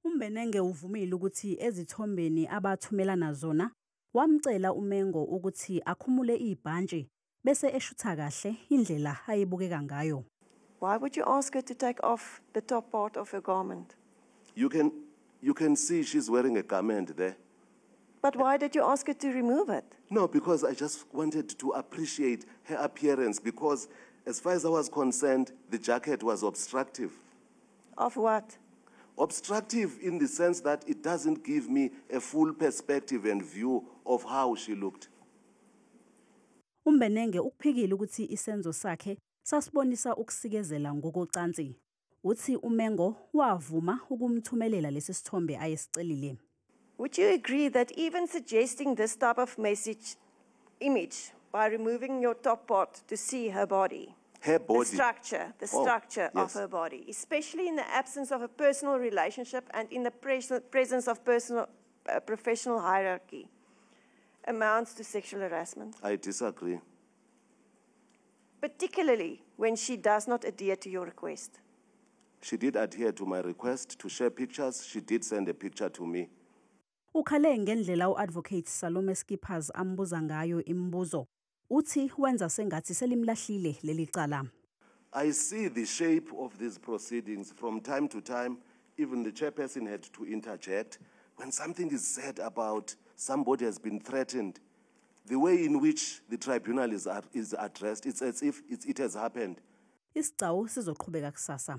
uMbenenge uvumile ukuthi ezithombeni abathumelana zona wamcela uMengo ukuthi akhumule ibhantshi bese eshutha kahle indlela ayibukeka ngayo. Why would you ask her to take off the top part of her garment? You can see she's wearing a garment there. But why did you ask her to remove it? No, because I just wanted to appreciate her appearance, because as far as I was concerned, the jacket was obstructive. Of what? Obstructive in the sense that it doesn't give me a full perspective and view of how she looked. uMbenenge ukuphikile ukuthi isenzo sakhe sasibonisa ukusikezela ngokocansi. Uthi uMengo wavuma ukumthumelela lesi sithombe ayesicelile. Would you agree that even suggesting this type of image by removing your top part to see her body? Her body. The structure of her body, especially in the absence of a personal relationship and in the presence of professional hierarchy, amounts to sexual harassment? I disagree. Particularly when she does not adhere to your request. She did adhere to my request to share pictures. She did send a picture to me. Ukhale ngendlela uadvocate Salome Skippers ambuza ngayo imbuzo. Uthi wenza sengathi selimlahlile leli cala. I see the shape of these proceedings from time to time. Even the chairperson had to interject. When something is said about somebody has been threatened, the way in which the tribunal is addressed, it's as if it has happened. Isigcawu sizoqhubeka kusasa.